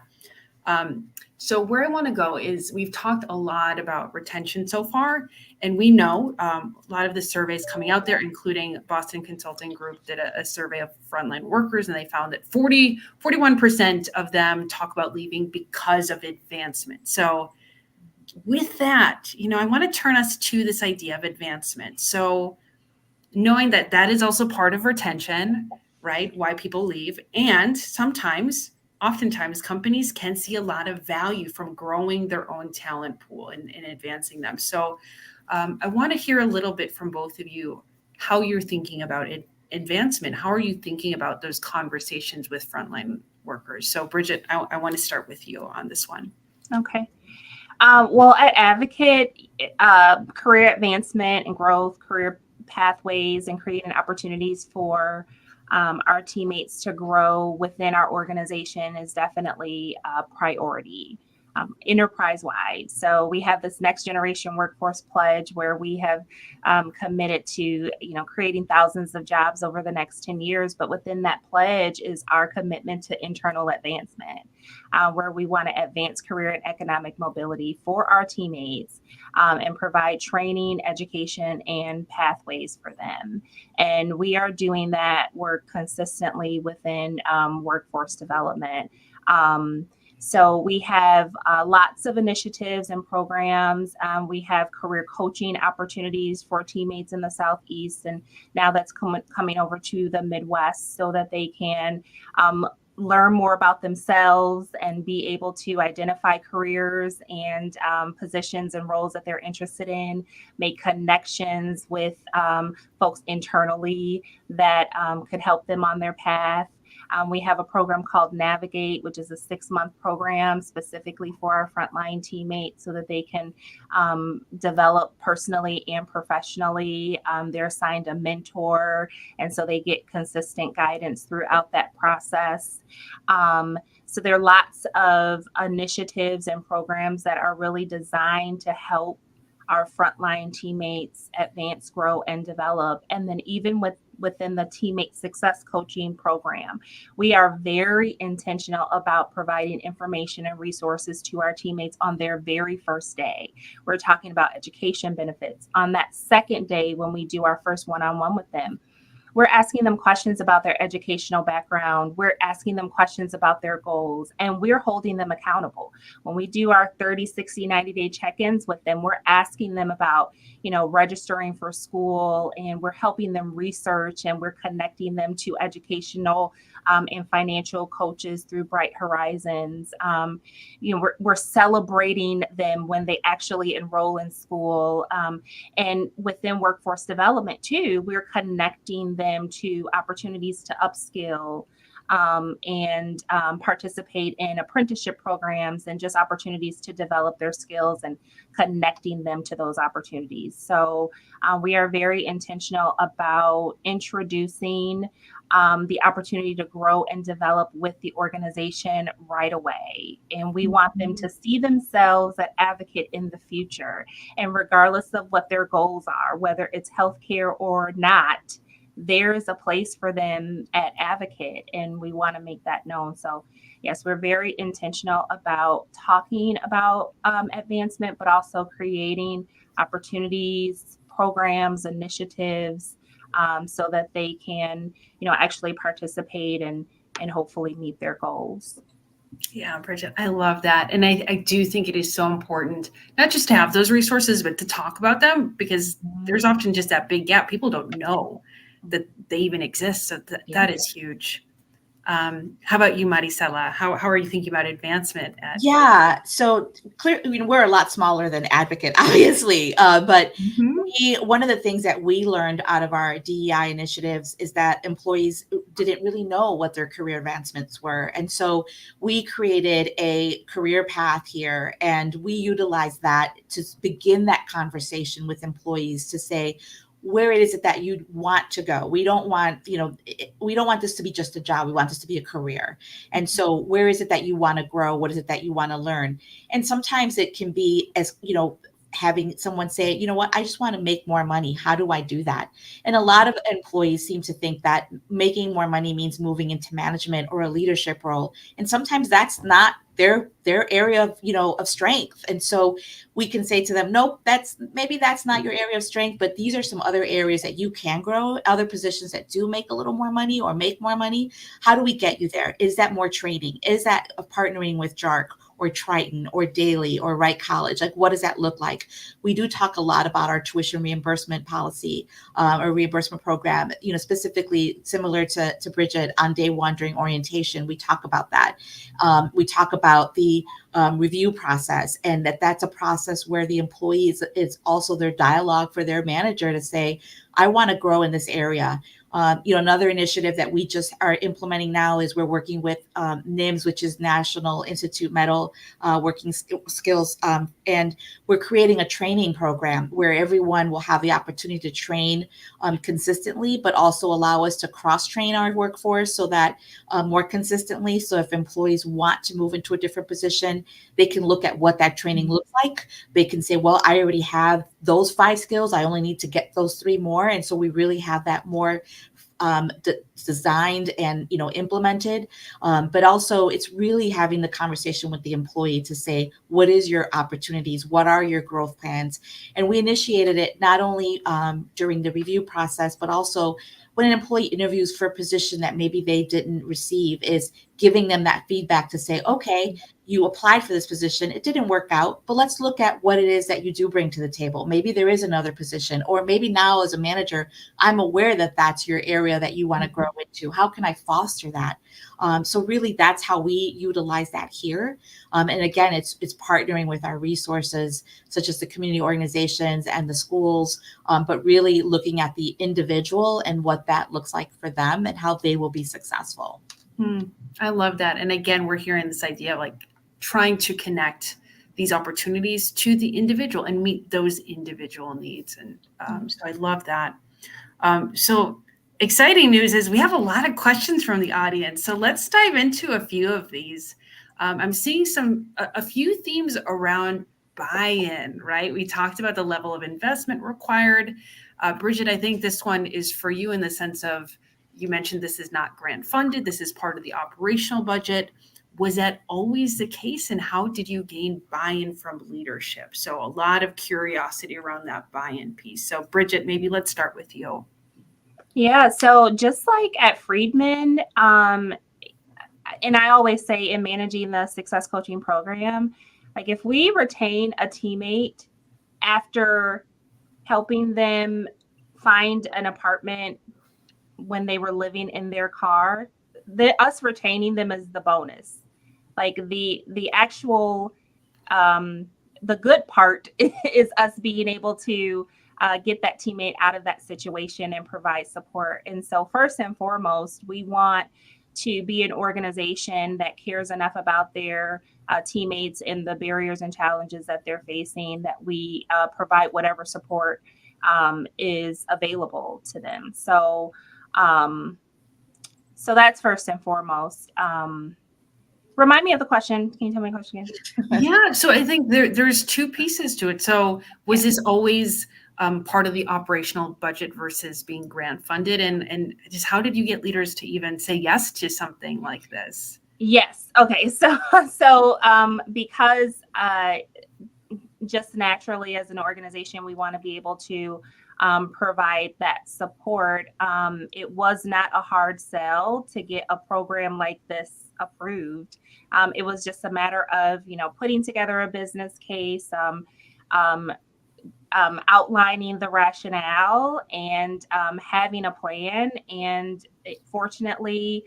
So where I want to go is, we've talked a lot about retention so far, and we know a lot of the surveys coming out there, including Boston Consulting Group did a survey of frontline workers, and they found that 41% of them talk about leaving because of advancement. So with that, I want to turn us to this idea of advancement. So knowing that that is also part of retention, right? Why people leave. And oftentimes companies can see a lot of value from growing their own talent pool and advancing them. So I want to hear a little bit from both of you, how you're thinking about advancement. How are you thinking about those conversations with frontline workers? So Bridget, I want to start with you on this one. Okay. Well, at Advocate, career advancement and growth, career pathways, and creating opportunities for our teammates to grow within our organization is definitely a priority, enterprise-wide. So we have this next generation workforce pledge where we have committed to, creating thousands of jobs over the next 10 years. But within that pledge is our commitment to internal advancement, where we want to advance career and economic mobility for our teammates, and provide training, education, and pathways for them. And we are doing that work consistently within workforce development. So we have lots of initiatives and programs. We have career coaching opportunities for teammates in the Southeast, and now that's coming over to the Midwest, so that they can learn more about themselves and be able to identify careers and positions and roles that they're interested in, make connections with folks internally that could help them on their path. We have a program called Navigate, which is a 6-month program specifically for our frontline teammates, so that they can develop personally and professionally. They're assigned a mentor, and so they get consistent guidance throughout that process. So there are lots of initiatives and programs that are really designed to help our frontline teammates advance, grow, and develop. And then even within the teammate success coaching program, we are very intentional about providing information and resources to our teammates on their very first day. We're talking about education benefits. On that second day, when we do our first one-on-one with them, we're asking them questions about their educational background. We're asking them questions about their goals, and we're holding them accountable. When we do our 30, 60, 90-day check-ins with them, we're asking them about, registering for school, and we're helping them research, and we're connecting them to educational and financial coaches through Bright Horizons. We're celebrating them when they actually enroll in school. And within workforce development too, we're connecting them to opportunities to upskill and participate in apprenticeship programs and just opportunities to develop their skills and connecting them to those opportunities. So we are very intentional about introducing the opportunity to grow and develop with the organization right away. And we want them to see themselves as advocate in the future. And regardless of what their goals are, whether it's healthcare or not, there is a place for them at Advocate, and we want to make that known. So yes, we're very intentional about talking about advancement, but also creating opportunities, programs, initiatives, so that they can, actually participate and hopefully meet their goals. Yeah, Bridget, I love that. And I do think it is so important, not just to have those resources, but to talk about them, because there's often just that big gap. People don't know that they even exist. So that is huge. How about you, Maricela? How are you thinking about advancement? Yeah, so clearly, we're a lot smaller than Advocate, obviously, but one of the things that we learned out of our DEI initiatives is that employees didn't really know what their career advancements were. And so we created a career path here, and we utilized that to begin that conversation with employees to say, where is it that you want to go? We don't want this to be just a job. We want this to be a career. And so where is it that you want to grow? What is it that you want to learn? And sometimes it can be as, having someone say, you know what, I just want to make more money. How do I do that? And a lot of employees seem to think that making more money means moving into management or a leadership role. And sometimes that's not their area of strength. And so we can say to them, nope, that's not your area of strength, but these are some other areas that you can grow, other positions that do make a little more money or make more money. How do we get you there? Is that more training? Is that partnering with JARC or Triton or Daily or Wright College? Like, what does that look like? We do talk a lot about our tuition reimbursement policy or reimbursement program, specifically similar to Bridget on day one during orientation. We talk about that. We talk about the review process, and that's a process where the employees, it's also their dialogue for their manager to say, I want to grow in this area. Another initiative that we just are implementing now is we're working with NIMS, which is National Institute Metal Working Skills, and we're creating a training program where everyone will have the opportunity to train consistently, but also allow us to cross-train our workforce so that more consistently. So if employees want to move into a different position, they can look at what that training looks like. They can say, well, I already have those 5 skills. I only need to get those 3 more. And so we really have that more designed and implemented, but also it's really having the conversation with the employee to say, what is your opportunities, what are your growth plans? And we initiated it not only during the review process, but also when an employee interviews for a position that maybe they didn't receive, is giving them that feedback to say, okay, you applied for this position, it didn't work out, but let's look at what it is that you do bring to the table. Maybe there is another position, or maybe now as a manager, I'm aware that that's your area that you want to grow into. How can I foster that? So really that's how we utilize that here. And again, it's partnering with our resources, such as the community organizations and the schools, but really looking at the individual and what that looks like for them and how they will be successful. I love that. And again, we're hearing this idea of like trying to connect these opportunities to the individual and meet those individual needs. And so I love that. So exciting news is we have a lot of questions from the audience. So let's dive into a few of these. I'm seeing a few themes around buy-in, right? We talked about the level of investment required. Bridget, I think this one is for you in the sense of, you mentioned this is not grant funded. This is part of the operational budget. Was that always the case? And how did you gain buy-in from leadership? So a lot of curiosity around that buy-in piece. So Bridget, maybe let's start with you. Yeah, so just like at Friedman, and I always say in managing the success coaching program, like if we retain a teammate after helping them find an apartment when they were living in their car, us retaining them is the bonus. Like the actual the good part is us being able to get that teammate out of that situation and provide support. And so first and foremost, we want to be an organization that cares enough about their teammates and the barriers and challenges that they're facing, that we provide whatever support is available to them. So so that's first and foremost. Remind me of the question. Can you tell me the question again? Yeah, so I think there's two pieces to it. So was this always part of the operational budget versus being grant funded? And just how did you get leaders to even say yes to something like this? Yes. Okay. So because just naturally as an organization, we want to be able to provide that support. It was not a hard sell to get a program like this approved. It was just a matter of, putting together a business case, outlining the rationale, and having a plan. And fortunately,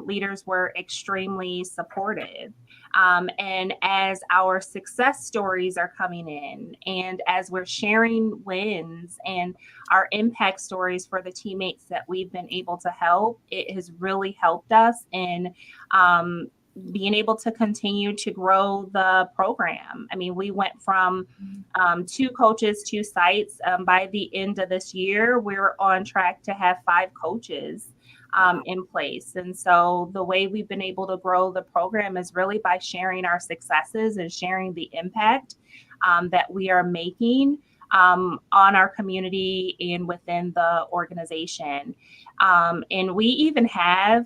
leaders were extremely supportive. And as our success stories are coming in, and as we're sharing wins and our impact stories for the teammates that we've been able to help, it has really helped us in being able to continue to grow the program. I mean, we went from 2 coaches, 2 sites. By the end of this year, we're on track to have 5 coaches in place. And so the way we've been able to grow the program is really by sharing our successes and sharing the impact that we are making on our community and within the organization. And we even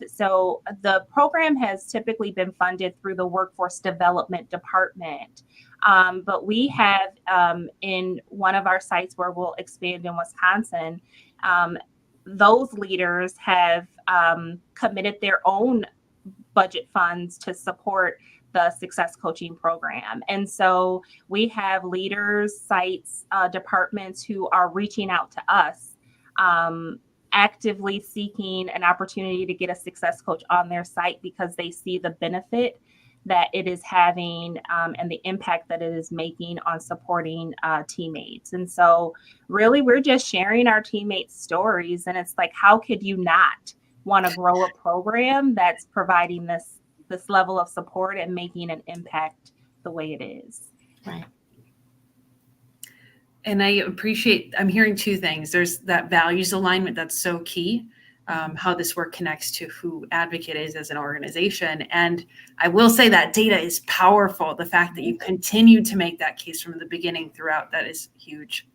so the program has typically been funded through the workforce development department. But we have in one of our sites where we'll expand in Wisconsin, those leaders have committed their own budget funds to support the success coaching program. And so we have leaders, sites, departments who are reaching out to us, actively seeking an opportunity to get a success coach on their site because they see the benefit that it is having and the impact that it is making on supporting teammates. And so really, we're just sharing our teammates' stories. And it's like, how could you not want to grow a program that's providing this level of support and making an impact the way it is? Right. And I'm hearing 2 things. There's that values alignment that's so key, how this work connects to who Advocate is as an organization. And I will say that data is powerful. The fact that you continue to make that case from the beginning throughout, that is huge.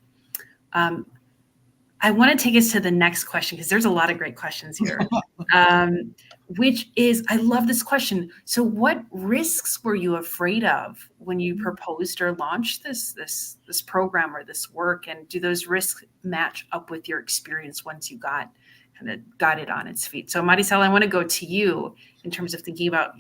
I want to take us to the next question because there's a lot of great questions here, which is, I love this question. So what risks were you afraid of when you proposed or launched this program or this work? And do those risks match up with your experience once you got it on its feet? So Marisol, I want to go to you in terms of thinking about,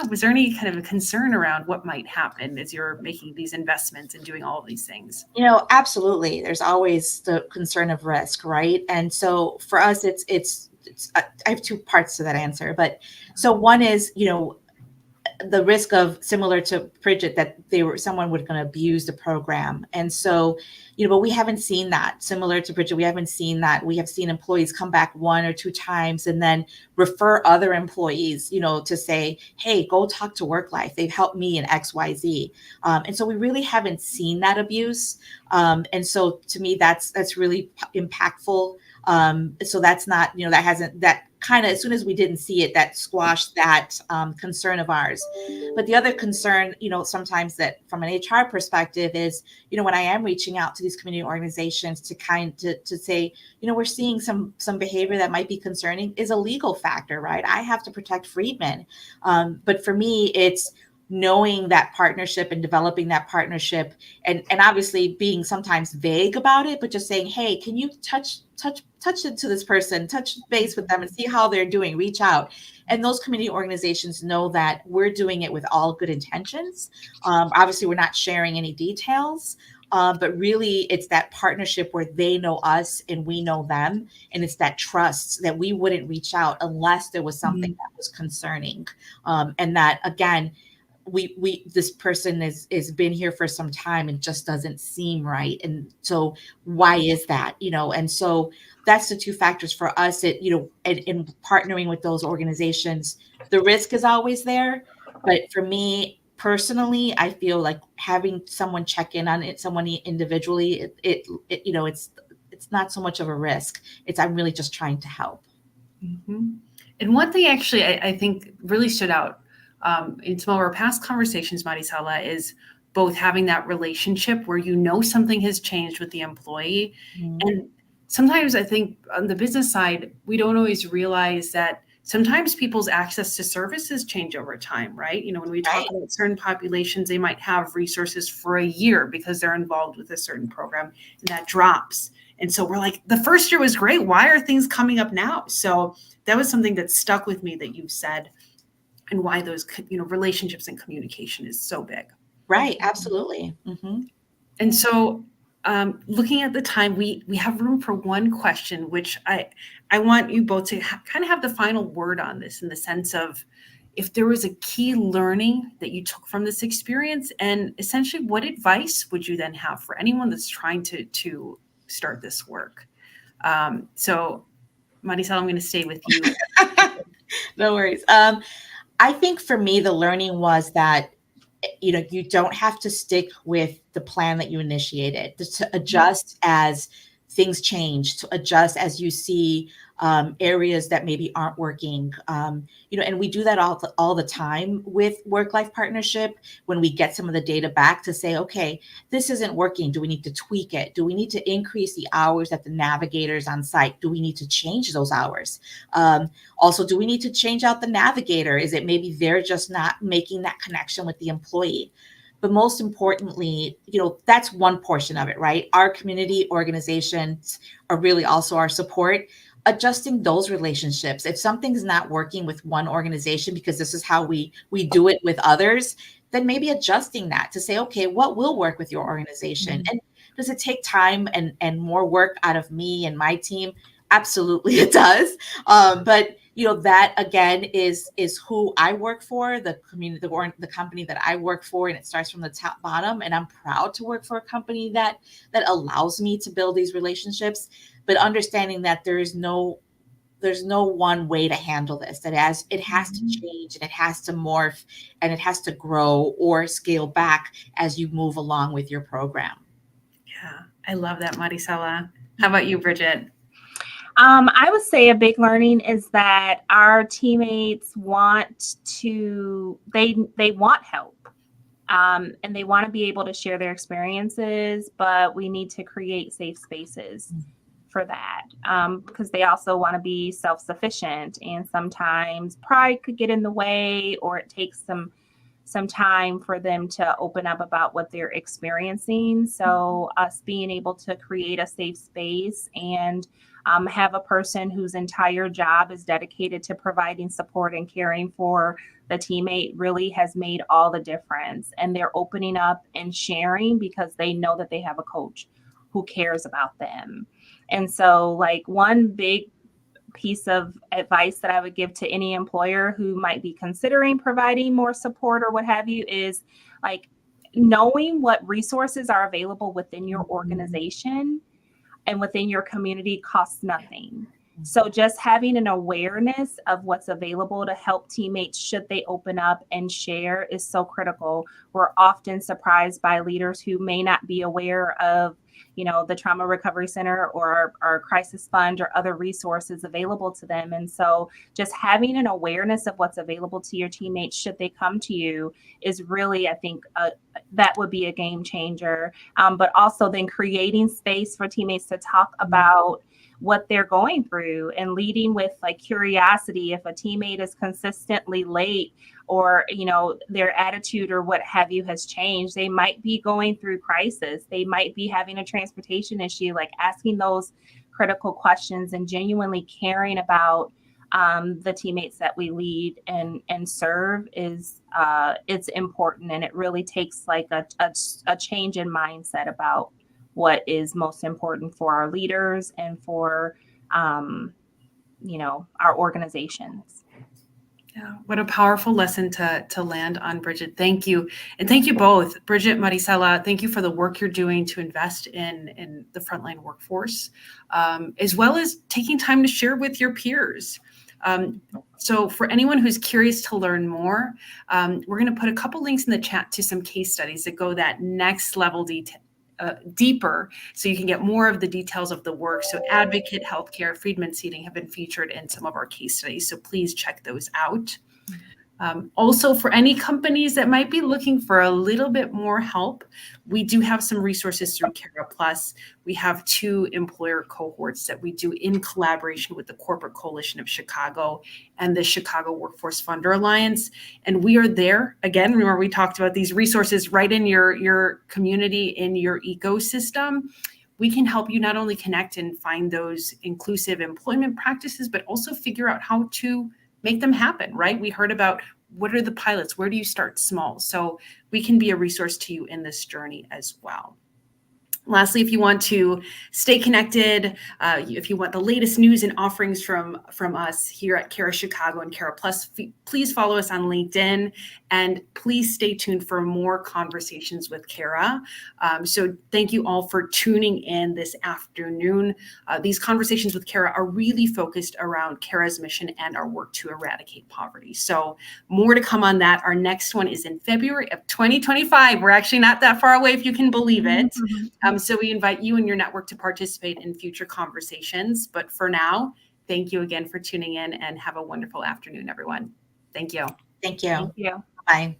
was there any kind of a concern around what might happen as you're making these investments and doing all of these things? Absolutely. There's always the concern of risk, right? And so for us, it's I have 2 parts to that answer. But so one is, the risk of, similar to Bridget, that someone would going to abuse the program. And so, but we haven't seen that. Similar to Bridget, we haven't seen that. We have seen employees come back 1 or 2 times and then refer other employees, to say, hey, go talk to Work Life. They've helped me in XYZ. And so we really haven't seen that abuse. And so to me, that's really impactful. So that's not, that kind of, as soon as we didn't see it, that squashed that concern of ours. But the other concern, sometimes that from an HR perspective is, when I am reaching out to these community organizations to say, we're seeing some behavior that might be concerning, is a legal factor, right? I have to protect freedmen. But for me, it's knowing that partnership and developing that partnership, and obviously being sometimes vague about it, but just saying, hey, can you touch it to this person, touch base with them and see how they're doing, reach out. And those community organizations know that we're doing it with all good intentions. Obviously, we're not sharing any details, But really, it's that partnership where they know us and we know them. And it's that trust that we wouldn't reach out unless there was something that was concerning. And that, again, this person is been here for some time and just doesn't seem right. And so why is that? And so that's the two factors for us. In partnering with those organizations, the risk is always there. But for me personally, I feel like having someone check in on it, someone individually, it's not so much of a risk. I'm really just trying to help. Mm-hmm. And one thing actually I think really stood out in some of our past conversations, Marisela, is both having that relationship where something has changed with the employee. Mm-hmm. And sometimes I think on the business side, we don't always realize that sometimes people's access to services change over time, right? When we talk about certain populations, they might have resources for a year because they're involved with a certain program, and that drops. And so we're like, the first year was great. Why are things coming up now? So that was something that stuck with me that you said, and why those, relationships and communication is so big. Right. Absolutely. Mm-hmm. And so looking at the time, we have room for one question, which I want you both to kind of have the final word on this, in the sense of, if there was a key learning that you took from this experience, and essentially what advice would you then have for anyone that's trying to start this work? So Marisela, I'm going to stay with you. No worries. I think for me, the learning was that, you don't have to stick with the plan that you initiated, to adjust as things change, to adjust as you see areas that maybe aren't working. And we do that all the time with work-life partnership, when we get some of the data back to say, okay, this isn't working. Do we need to tweak it? Do we need to increase the hours that the navigators on site? Do we need to change those hours? Also, do we need to change out the navigator? Is it maybe they're just not making that connection with the employee? But most importantly, that's one portion of it, right? Our community organizations are really also our support. Adjusting those relationships. If something's not working with one organization because this is how we do it with others, then maybe adjusting that to say, okay, what will work with your organization? Mm-hmm. And does it take time and more work out of me and my team? Absolutely, it does. But that again is who I work for, the community, the company that I work for, and it starts from the top bottom. And I'm proud to work for a company that allows me to build these relationships. But understanding that there's no one way to handle this, that it has to change, and it has to morph, and it has to grow or scale back as you move along with your program. Yeah, I love that, Marisela. How about you, Bridget? I would say a big learning is that our teammates want help. And they want to be able to share their experiences, but we need to create safe spaces for that, because they also want to be self-sufficient, and sometimes pride could get in the way, or it takes some time for them to open up about what they're experiencing. So us being able to create a safe space and have a person whose entire job is dedicated to providing support and caring for the teammate really has made all the difference. And they're opening up and sharing because they know that they have a coach who cares about them. And so, like, one big piece of advice that I would give to any employer who might be considering providing more support or what have you is, like, knowing what resources are available within your organization and within your community costs nothing. So just having an awareness of what's available to help teammates should they open up and share is so critical. We're often surprised by leaders who may not be aware of, the Trauma Recovery Center or our crisis fund or other resources available to them. And so just having an awareness of what's available to your teammates should they come to you is really, I think, that would be a game changer. But also then creating space for teammates to talk about what they're going through, and leading with, like, curiosity. If a teammate is consistently late, or their attitude or what have you has changed, they might be going through crisis, they might be having a transportation issue, like asking those critical questions and genuinely caring about the teammates that we lead and serve is it's important, and it really takes like a change in mindset about what is most important for our leaders and for our organizations. Yeah, what a powerful lesson to land on, Bridget. Thank you. And thank you both, Bridget, Maricela. Thank you for the work you're doing to invest in the frontline workforce, as well as taking time to share with your peers. So for anyone who's curious to learn more, we're going to put a couple links in the chat to some case studies that go that next level deeper, so you can get more of the details of the work. So Advocate Healthcare, Friedman Seating have been featured in some of our case studies, so please check those out. Also, for any companies that might be looking for a little bit more help, we do have some resources through Cara Plus. We have 2 employer cohorts that we do in collaboration with the Corporate Coalition of Chicago and the Chicago Workforce Funder Alliance. And we are there, again, remember we talked about these resources right in your community, in your ecosystem. We can help you not only connect and find those inclusive employment practices, but also figure out how to make them happen, right? We heard about what are the pilots, where do you start small? So we can be a resource to you in this journey as well. Lastly, if you want to stay connected, if you want the latest news and offerings from us here at Cara Chicago and Cara Plus, please follow us on LinkedIn, and please stay tuned for more conversations with Cara. So thank you all for tuning in this afternoon. These conversations with Cara are really focused around Cara's mission and our work to eradicate poverty. So more to come on that. Our next one is in February of 2025. We're actually not that far away, if you can believe it. So we invite you and your network to participate in future conversations. But for now, thank you again for tuning in, and have a wonderful afternoon, everyone. Thank you. Thank you. Thank you. Bye.